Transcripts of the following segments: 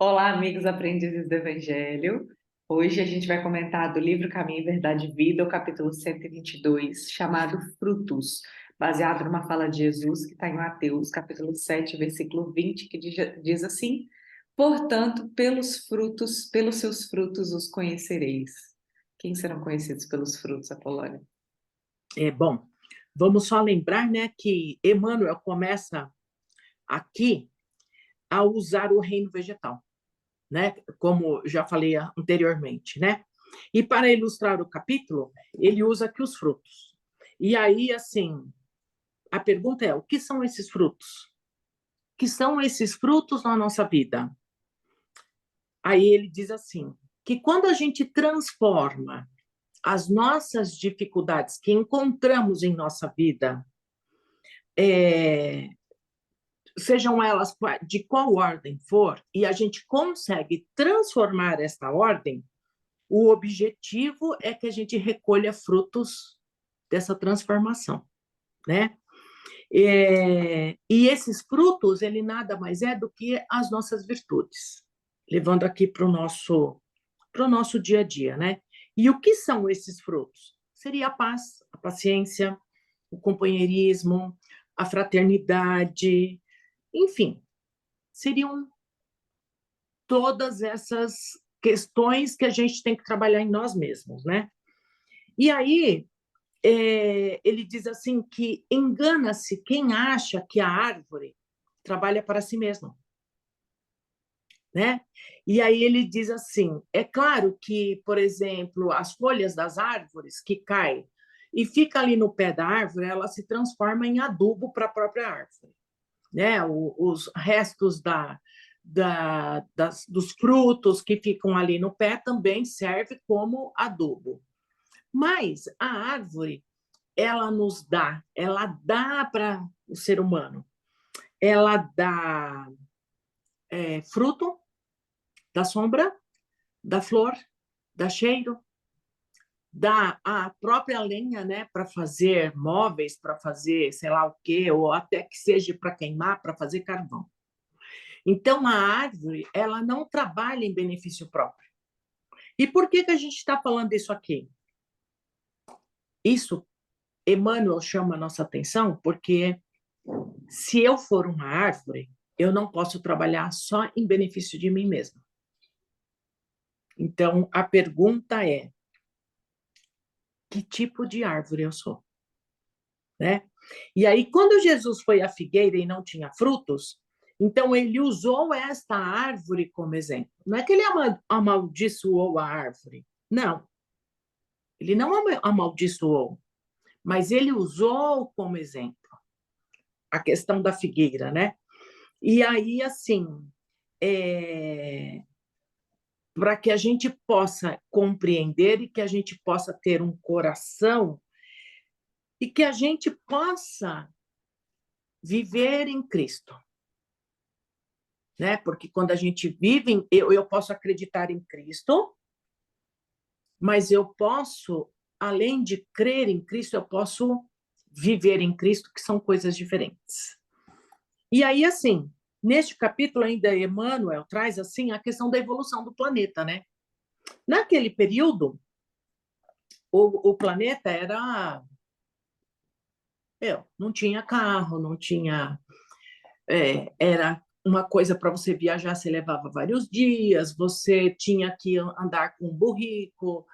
Olá, amigos aprendizes do Evangelho. Hoje a gente vai comentar do livro Caminho, Verdade e Vida, o capítulo 122, chamado Frutos, baseado numa fala de Jesus que está em Mateus, capítulo 7, versículo 20, que diz assim: Portanto, pelos frutos, pelos seus frutos os conhecereis. Quem serão conhecidos pelos frutos, Apolônia? Bom, vamos só lembrar, né, que Emmanuel começa aqui a usar o reino vegetal, né, como já falei anteriormente, né? E para ilustrar o capítulo, ele usa aqui os frutos. E aí, assim, a pergunta é: o que são esses frutos? O que são esses frutos na nossa vida? Aí ele diz assim, que quando a gente transforma as nossas dificuldades que encontramos em nossa vida, é, sejam elas de qual ordem for, e a gente consegue transformar esta ordem, o objetivo é que a gente recolha frutos dessa transformação, né? E esses frutos, ele nada mais é do que as nossas virtudes, levando aqui para o nosso dia a dia, né? E o que são esses frutos? Seria a paz, a paciência, o companheirismo, a fraternidade, enfim, seriam todas essas questões que a gente tem que trabalhar em nós mesmos, né? E aí, ele diz assim que engana-se quem acha que a árvore trabalha para si mesma, né? E aí ele diz assim, é claro que, por exemplo, as folhas das árvores que caem e fica ali no pé da árvore, ela se transforma em adubo para a própria árvore, né? Os restos dos frutos que ficam ali no pé também serve como adubo. Mas a árvore, ela dá para o ser humano, ela dá fruto, dá sombra, dá flor, dá cheiro, dá a própria lenha, né, para fazer móveis, para fazer sei lá o quê, ou até que seja para queimar, para fazer carvão. Então, a árvore, ela não trabalha em benefício próprio. E por que a gente está falando isso aqui? Isso, Emmanuel chama a nossa atenção porque se eu for uma árvore, eu não posso trabalhar só em benefício de mim mesma. Então, a pergunta é: que tipo de árvore eu sou? Né? E aí, quando Jesus foi à figueira e não tinha frutos, então ele usou esta árvore como exemplo. Não é que ele amaldiçoou a árvore. Não, ele não amaldiçoou, mas ele usou como exemplo a questão da figueira, né? E aí, assim, para que a gente possa compreender e que a gente possa ter um coração e que a gente possa viver em Cristo, né? Porque quando a gente vive, eu posso acreditar em Cristo, mas eu posso, além de crer em Cristo, eu posso viver em Cristo, que são coisas diferentes. E aí, assim, neste capítulo ainda, Emmanuel traz assim a questão da evolução do planeta, né? Naquele período, o planeta era... não tinha carro, não tinha... era uma coisa para você viajar, você levava vários dias, você tinha que andar com um burrico,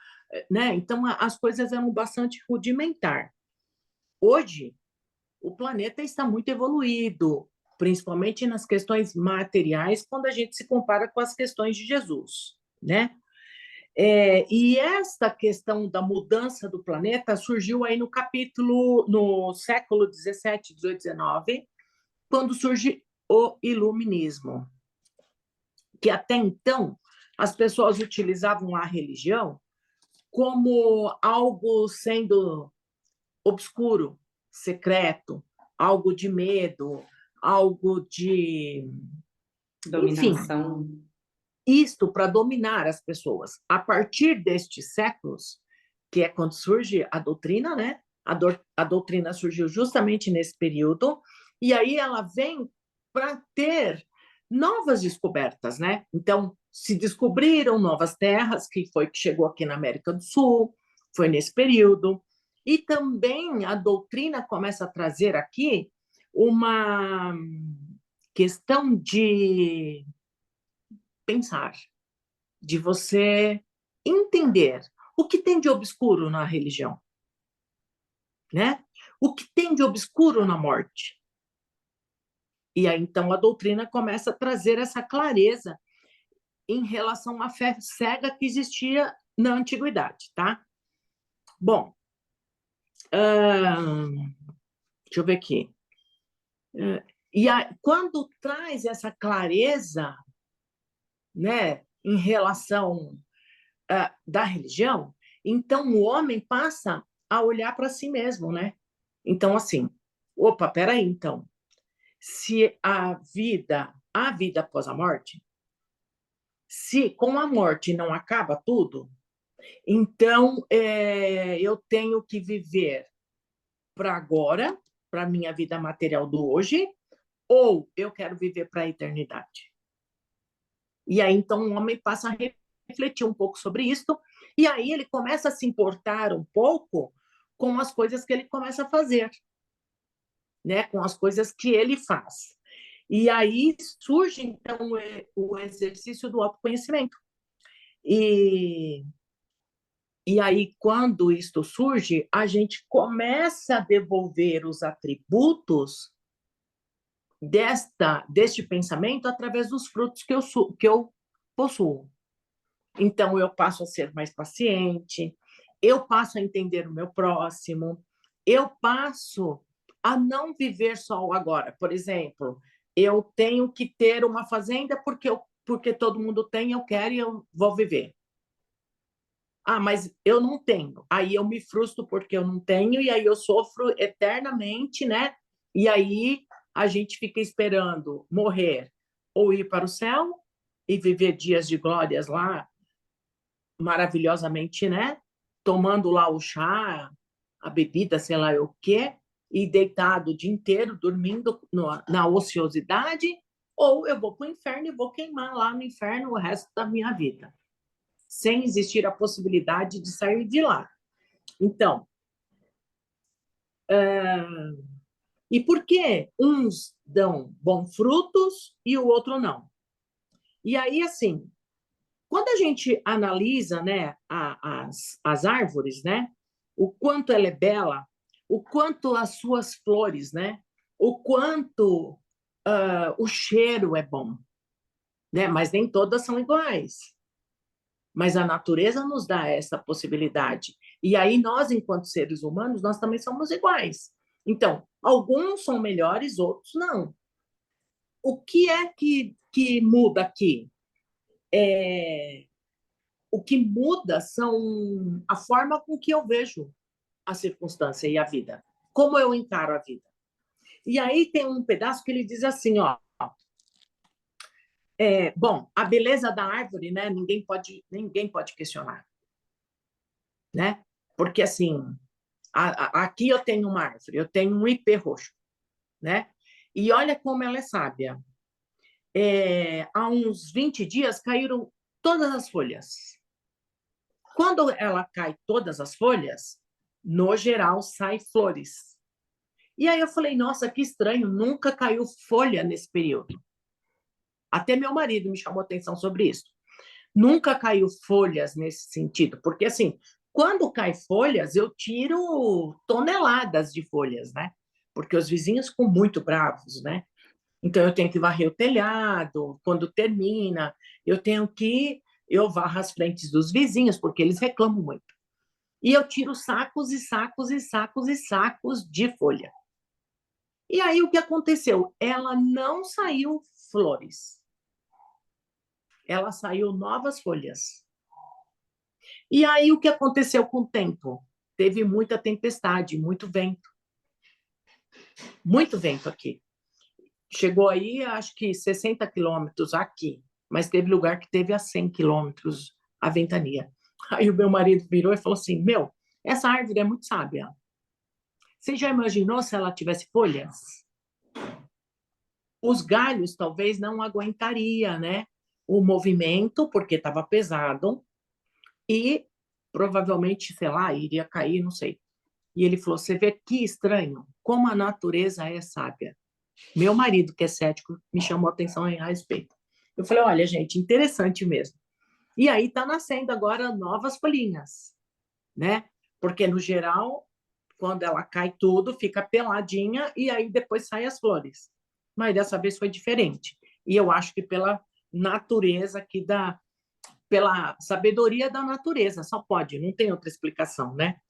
né? Então, as coisas eram bastante rudimentar. Hoje, o planeta está muito evoluído, principalmente nas questões materiais, quando a gente se compara com as questões de Jesus, né? E esta questão da mudança do planeta surgiu aí no século 17, 18, 19, quando surge o iluminismo, que até então as pessoas utilizavam a religião como algo sendo obscuro, secreto, algo de medo, algo de... Enfim, Dominação. isto para dominar as pessoas. A partir destes séculos, que é quando surge a doutrina, né? A doutrina surgiu justamente nesse período, e aí ela vem para ter novas descobertas, né? Então, se descobriram novas terras, que foi que chegou aqui na América do Sul, foi nesse período. E também a doutrina começa a trazer aqui uma questão de pensar, de você entender o que tem de obscuro na religião, né? O que tem de obscuro na morte. E aí, então, a doutrina começa a trazer essa clareza em relação à fé cega que existia na antiguidade, tá? Bom, deixa eu ver aqui. E quando traz essa clareza, né, em relação da religião, então o homem passa a olhar para si mesmo, né? Então, assim, opa, peraí, então, se a vida após a morte, se com a morte não acaba tudo, então eu tenho que viver para agora, para a minha vida material do hoje, ou eu quero viver para a eternidade. E aí, então, o homem passa a refletir um pouco sobre isso, e aí ele começa a se importar um pouco com as coisas que ele começa a fazer, né? Com as coisas que ele faz. E aí surge, então, o exercício do autoconhecimento. E, e aí, quando isto surge, a gente começa a devolver os atributos deste pensamento através dos frutos que eu possuo. Então, eu passo a ser mais paciente, eu passo a entender o meu próximo, eu passo a não viver só o agora. Por exemplo, eu tenho que ter uma fazenda porque todo mundo tem, eu quero e eu vou viver. Ah, mas eu não tenho. Aí eu me frustro porque eu não tenho, e aí eu sofro eternamente, né? E aí a gente fica esperando morrer ou ir para o céu e viver dias de glórias lá, maravilhosamente, né? Tomando lá o chá, a bebida, sei lá o quê, e deitado o dia inteiro, dormindo na ociosidade, ou eu vou para o inferno e vou queimar lá no inferno o resto da minha vida, sem existir a possibilidade de sair de lá. Então, e por que uns dão bons frutos e o outro não? E aí, assim, quando a gente analisa, né, as árvores, né, o quanto ela é bela, o quanto as suas flores, né, o quanto o cheiro é bom, né, mas nem todas são iguais. Mas a natureza nos dá essa possibilidade. E aí nós, enquanto seres humanos, nós também somos iguais. Então, alguns são melhores, outros não. O que é que muda aqui? O que muda são a forma com que eu vejo a circunstância e a vida, como eu encaro a vida. E aí tem um pedaço que ele diz assim, ó, bom, a beleza da árvore, né, ninguém pode questionar, né? Porque assim, aqui eu tenho uma árvore, eu tenho um ipê roxo, né? E olha como ela é sábia. Há uns 20 dias caíram todas as folhas. Quando ela cai todas as folhas, no geral, sai flores. E aí eu falei, nossa, que estranho, nunca caiu folha nesse período. Até meu marido me chamou atenção sobre isso. Nunca caiu folhas nesse sentido, porque assim, quando cai folhas, eu tiro toneladas de folhas, né? Porque os vizinhos ficam muito bravos, né? Então eu tenho que varrer o telhado, quando termina, eu varro as frentes dos vizinhos, porque eles reclamam muito. E eu tiro sacos e sacos e sacos e sacos de folha. E aí o que aconteceu? Ela não saiu flores. Ela saiu novas folhas. E aí o que aconteceu com o tempo? Teve muita tempestade, muito vento aqui. Chegou aí, acho que 60 quilômetros aqui, mas teve lugar que teve a 100 quilômetros a ventania. Aí o meu marido virou e falou assim, meu, essa árvore é muito sábia. Você já imaginou se ela tivesse folhas? os galhos talvez não aguentaria, né? O movimento, porque estava pesado, e provavelmente, sei lá, iria cair, não sei. E ele falou: você vê que estranho, como a natureza é sábia. Meu marido, que é cético, me chamou a atenção a respeito. Eu falei: olha, gente, interessante mesmo. E aí está nascendo agora novas folhinhas, né? Porque, no geral, quando ela cai tudo, fica peladinha e aí depois saem as flores. Mas dessa vez foi diferente. E eu acho que pela natureza aqui da, pela sabedoria da natureza, só pode, não tem outra explicação, né?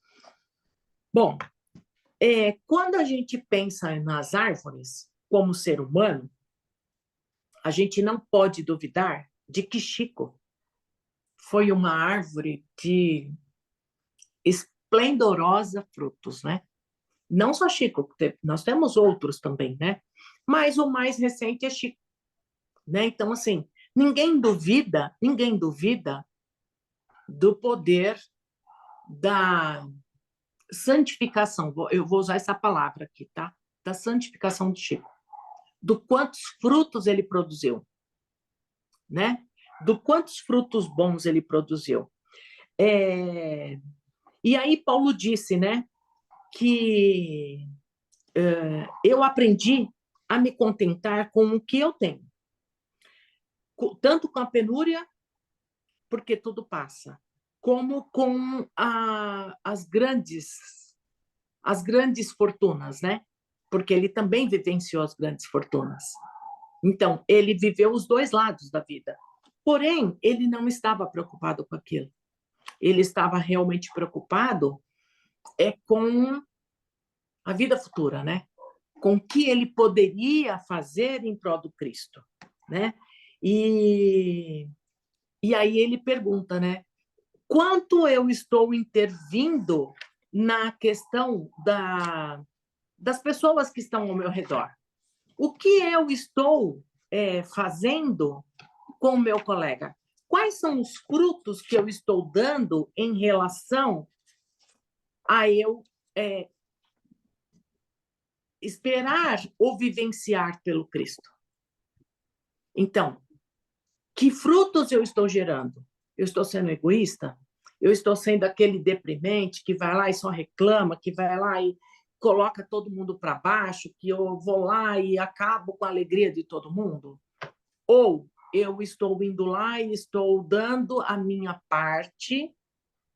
Bom, quando a gente pensa nas árvores como ser humano, a gente não pode duvidar de que Chico foi uma árvore de esplendorosa frutos, né? Não só Chico, nós temos outros também, né? Mas o mais recente é Chico, né? Então, assim, ninguém duvida do poder da santificação. Eu vou usar essa palavra aqui, tá? Da santificação de Chico. Do quantos frutos ele produziu, né? Do quantos frutos bons ele produziu. E aí Paulo disse, né, que eu aprendi a me contentar com o que eu tenho, tanto com a penúria, porque tudo passa, como com as grandes fortunas, né? Porque ele também vivenciou as grandes fortunas. Então, ele viveu os dois lados da vida. Porém, ele não estava preocupado com aquilo. Ele estava realmente preocupado com a vida futura, né? Com o que ele poderia fazer em prol do Cristo, né? E, e aí ele pergunta, né? Quanto eu estou intervindo na questão das pessoas que estão ao meu redor? O que eu estou fazendo com o meu colega? Quais são os frutos que eu estou dando em relação a eu esperar ou vivenciar pelo Cristo? Então, que frutos eu estou gerando? Eu estou sendo egoísta? Eu estou sendo aquele deprimente que vai lá e só reclama, que vai lá e coloca todo mundo para baixo, que eu vou lá e acabo com a alegria de todo mundo? Ou eu estou indo lá e estou dando a minha parte,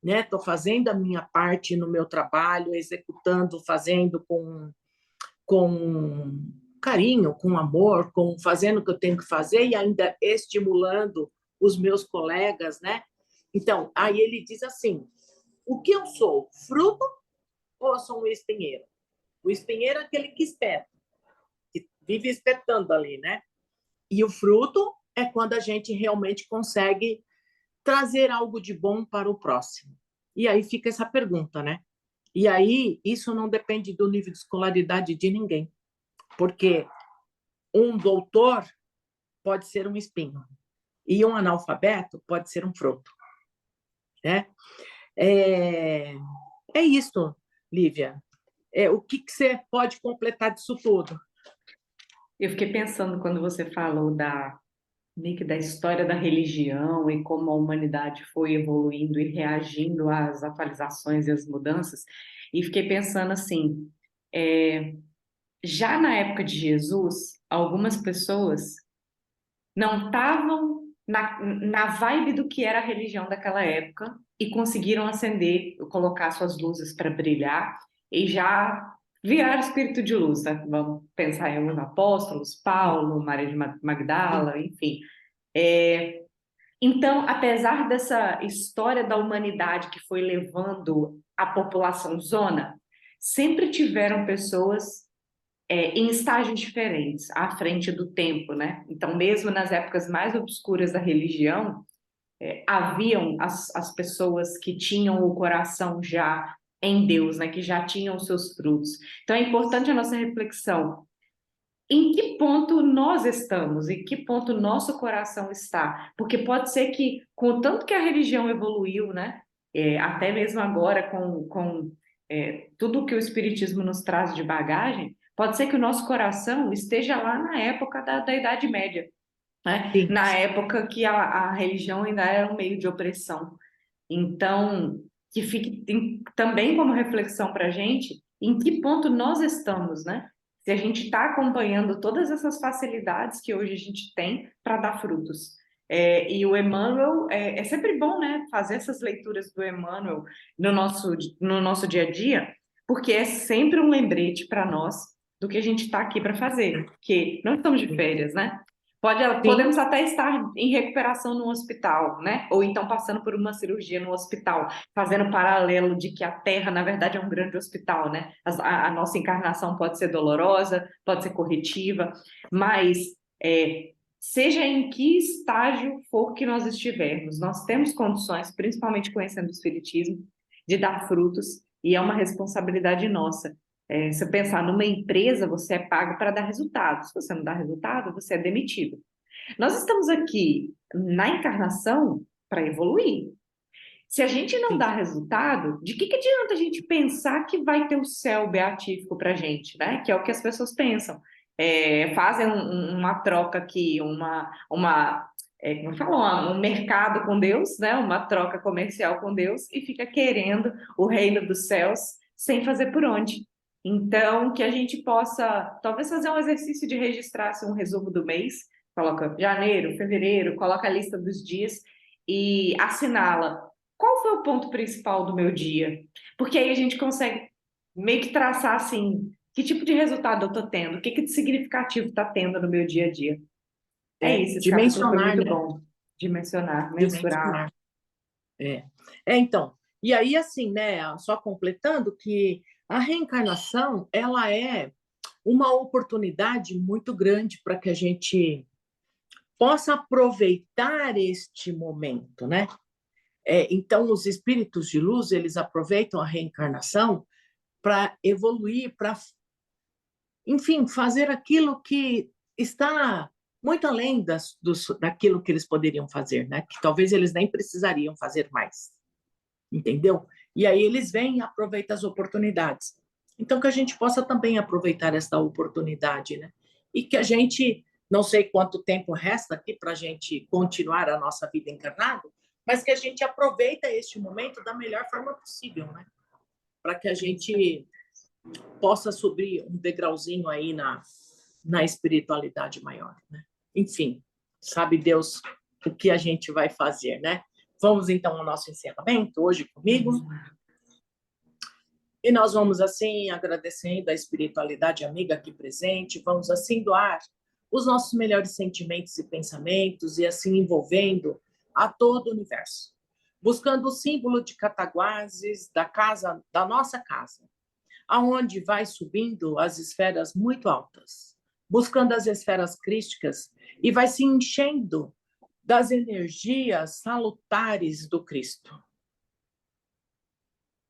né? Estou fazendo a minha parte no meu trabalho, executando, fazendo com carinho, com amor, com fazendo o que eu tenho que fazer e ainda estimulando os meus colegas, né? Então, aí ele diz assim: o que eu sou? Fruto ou eu sou um espinheiro? O espinheiro é aquele que espeta, que vive espetando ali, né? E o fruto é quando a gente realmente consegue trazer algo de bom para o próximo. E aí fica essa pergunta, né? E aí isso não depende do nível de escolaridade de ninguém, porque um doutor pode ser um espinho e um analfabeto pode ser um fruto, né? É, é isso, Lívia. O que você pode completar disso tudo? Eu fiquei pensando quando você falou meio que da história da religião e como a humanidade foi evoluindo e reagindo às atualizações e às mudanças, e fiquei pensando assim, é, já na época de Jesus, algumas pessoas não estavam na vibe do que era a religião daquela época e conseguiram acender, colocar suas luzes para brilhar e já virar espírito de luz, tá? Vamos pensar em alguns apóstolos, Paulo, Maria de Magdala, enfim. É, então, apesar dessa história da humanidade que foi levando a população zona, sempre tiveram pessoas em estágios diferentes, à frente do tempo, né? Então, mesmo nas épocas mais obscuras da religião, haviam as pessoas que tinham o coração já em Deus, né? Que já tinham os seus frutos. Então, é importante a nossa reflexão. Em que ponto nós estamos? Em que ponto nosso coração está? Porque pode ser que, com o tanto que a religião evoluiu, né? Até mesmo agora, com tudo que o Espiritismo nos traz de bagagem, Pode ser que o nosso coração esteja lá na época da Idade Média, né? Sim, Na época que a religião ainda era um meio de opressão. Então, que fique também como reflexão para a gente em que ponto nós estamos, né? Se a gente está acompanhando todas essas facilidades que hoje a gente tem para dar frutos. E o Emmanuel, é sempre bom, né, fazer essas leituras do Emmanuel no nosso dia a dia, porque é sempre um lembrete para nós do que a gente está aqui para fazer, que não estamos de sim, férias, né? sim, Podemos até estar em recuperação no hospital, né? Ou então passando por uma cirurgia no hospital, fazendo paralelo de que a Terra, na verdade, é um grande hospital, né? A nossa encarnação pode ser dolorosa, pode ser corretiva, mas seja em que estágio for que nós estivermos, nós temos condições, principalmente conhecendo o Espiritismo, de dar frutos, e é uma responsabilidade nossa. Se pensar numa empresa, você é pago para dar resultado. Se você não dá resultado, você é demitido. Nós estamos aqui na encarnação para evoluir. Se a gente não sim. dá resultado, de que adianta a gente pensar que vai ter o céu beatífico para a gente, né? Que é o que as pessoas pensam. Fazem uma troca aqui, como falam, um mercado com Deus, né? Uma troca comercial com Deus e fica querendo o reino dos céus sem fazer por onde. Então, que a gente possa, talvez, fazer um exercício de registrar assim, um resumo do mês, coloca janeiro, fevereiro, coloca a lista dos dias e assinala qual foi o ponto principal do meu dia? Porque aí a gente consegue meio que traçar assim, que tipo de resultado eu estou tendo, o que que de significativo está tendo no meu dia a dia. É isso, esse capítulo foi Dimensionar, muito né? bom. Dimensionar, mensurar. Dimensionar. É. Então, e aí assim, né, só completando que a reencarnação, ela é uma oportunidade muito grande para que a gente possa aproveitar este momento, né? Então, os espíritos de luz, eles aproveitam a reencarnação para evoluir, para, enfim, fazer aquilo que está muito além daquilo que eles poderiam fazer, né? Que talvez eles nem precisariam fazer mais, entendeu? E aí eles vêm e aproveitam as oportunidades. Então, que a gente possa também aproveitar esta oportunidade, né? E que a gente, não sei quanto tempo resta aqui para a gente continuar a nossa vida encarnado, mas que a gente aproveita este momento da melhor forma possível, né? Para que a gente possa subir um degrauzinho aí na espiritualidade maior, né? Enfim, sabe Deus o que a gente vai fazer, né? Vamos então ao nosso encerramento hoje comigo. E nós vamos assim agradecendo a espiritualidade amiga aqui presente, vamos assim doar os nossos melhores sentimentos e pensamentos e assim envolvendo a todo o universo, buscando o símbolo de Cataguases da casa, da nossa casa, aonde vai subindo as esferas muito altas, buscando as esferas crísticas e vai se enchendo das energias salutares do Cristo.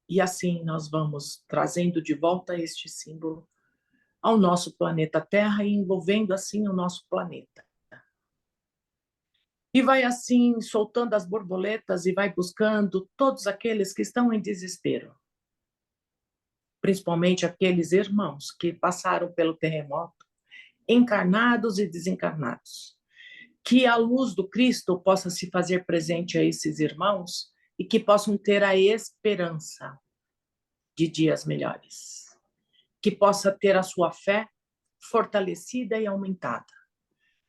E assim nós vamos trazendo de volta este símbolo ao nosso planeta Terra e envolvendo assim o nosso planeta. E vai assim soltando as borboletas e vai buscando todos aqueles que estão em desespero, principalmente aqueles irmãos que passaram pelo terremoto, encarnados e desencarnados. Que a luz do Cristo possa se fazer presente a esses irmãos e que possam ter a esperança de dias melhores. Que possa ter a sua fé fortalecida e aumentada.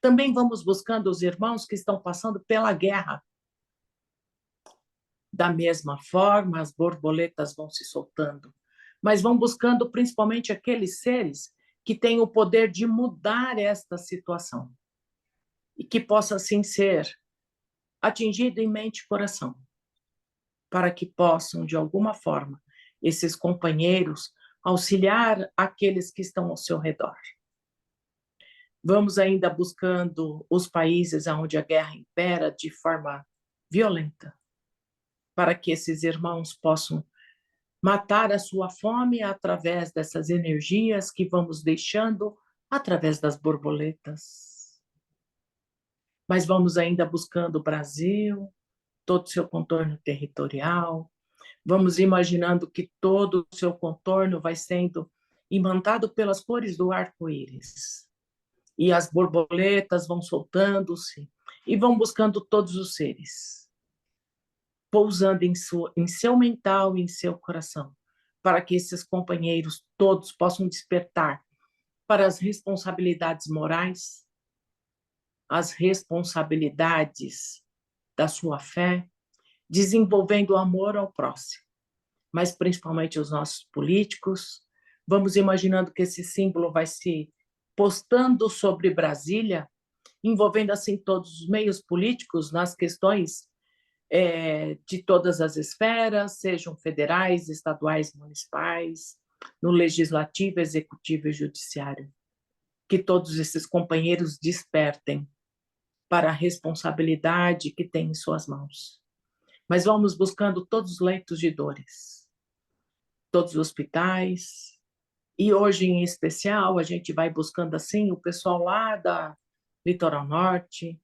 Também vamos buscando os irmãos que estão passando pela guerra. Da mesma forma, as borboletas vão se soltando, mas vão buscando principalmente aqueles seres que têm o poder de mudar esta situação e que possa assim ser atingido em mente e coração, para que possam, de alguma forma, esses companheiros auxiliar aqueles que estão ao seu redor. Vamos ainda buscando os países onde a guerra impera de forma violenta, para que esses irmãos possam matar a sua fome através dessas energias que vamos deixando através das borboletas. Mas vamos ainda buscando o Brasil, todo o seu contorno territorial, vamos imaginando que todo o seu contorno vai sendo imantado pelas cores do arco-íris. E as borboletas vão soltando-se e vão buscando todos os seres, pousando em seu mental e em seu coração, para que esses companheiros todos possam despertar para as responsabilidades morais, as responsabilidades da sua fé, desenvolvendo o amor ao próximo, mas principalmente os nossos políticos. Vamos imaginando que esse símbolo vai se postando sobre Brasília, envolvendo assim todos os meios políticos nas questões de todas as esferas, sejam federais, estaduais, municipais, no legislativo, executivo e judiciário. Que todos esses companheiros despertem para a responsabilidade que têm em suas mãos. Mas vamos buscando todos os leitos de dores, todos os hospitais, e hoje em especial a gente vai buscando assim o pessoal lá da Litoral Norte,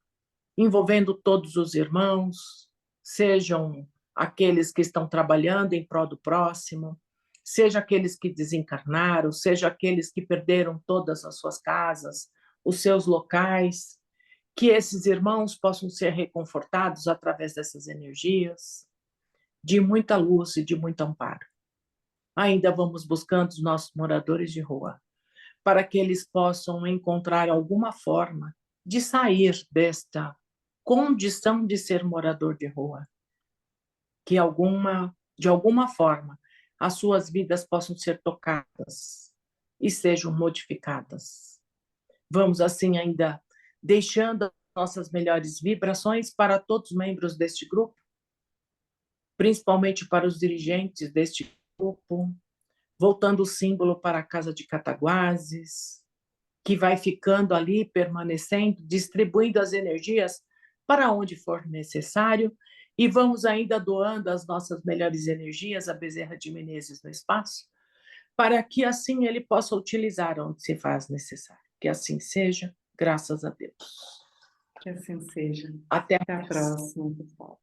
envolvendo todos os irmãos, sejam aqueles que estão trabalhando em prol do próximo, seja aqueles que desencarnaram, seja aqueles que perderam todas as suas casas, os seus locais, que esses irmãos possam ser reconfortados através dessas energias, de muita luz e de muito amparo. Ainda vamos buscando os nossos moradores de rua, para que eles possam encontrar alguma forma de sair desta condição de ser morador de rua, que de alguma forma as suas vidas possam ser tocadas e sejam modificadas. Vamos assim ainda deixando nossas melhores vibrações para todos os membros deste grupo, principalmente para os dirigentes deste grupo, voltando o símbolo para a casa de Cataguases, que vai ficando ali, permanecendo, distribuindo as energias para onde for necessário, e vamos ainda doando as nossas melhores energias a Bezerra de Menezes no espaço, para que assim ele possa utilizar onde se faz necessário. Que assim seja, graças a Deus. Que assim seja. Até Até a próxima, pessoal.